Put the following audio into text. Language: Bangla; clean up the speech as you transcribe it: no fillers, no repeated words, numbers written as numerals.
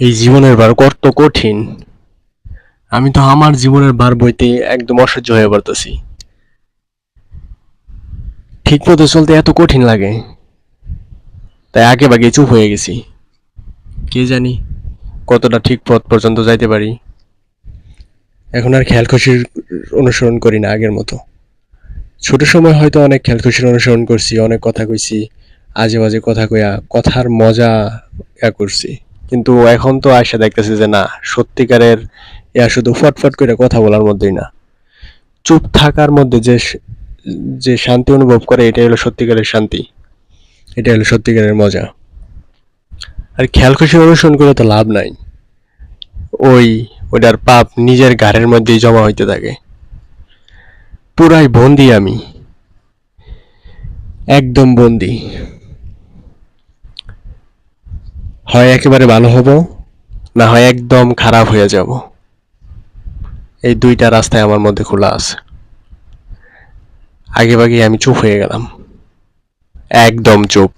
এই জীবনের ভার কত কঠিন। আমি তো আমার জীবনের ভার বইতে একদম অসহ্য হয়ে পড়তেছি। ঠিক মতো চলতে এত কঠিন লাগে, তাই আগে ভাগে চুপ হয়ে গেছি। কে জানি কতটা ঠিক পথ পর্যন্ত যাইতে পারি। এখন আর খেয়াল খুশির অনুসরণ করি না আগের মতো। ছোট সময় হয়তো অনেক খেয়াল খুশির অনুসরণ করছি, অনেক কথা কইছি, আজে বাজে কথা কইয়া কথার মজা করছি। কিন্তু এখন তো আয়সা দেখতেছি যে না, সত্যিকারের শুধু ফটফট করে কথা বলার মধ্যেই না, চুপ থাকার মধ্যে যে যে শান্তি অনুভব করে, এটাই হলো সত্যিকারের শান্তি, এটাই হলো সত্যিকারের মজা। আর খেয়াল খুশির অনুসরণ করে তো লাভ নাই। ওই ওটার পাপ নিজের ঘাড়ের মধ্যেই জমা হইতে থাকে। পুরাই বন্দি আমি, একদম বন্দি। হয় একেবারে ভালো হব, না হয় একদম খারাপ হয়ে যাব। এই দুইটা রাস্তায় আমার মধ্যে খোলা আছে। আগেভাগেই আমি চুপ হয়ে গেলাম, একদম চুপ।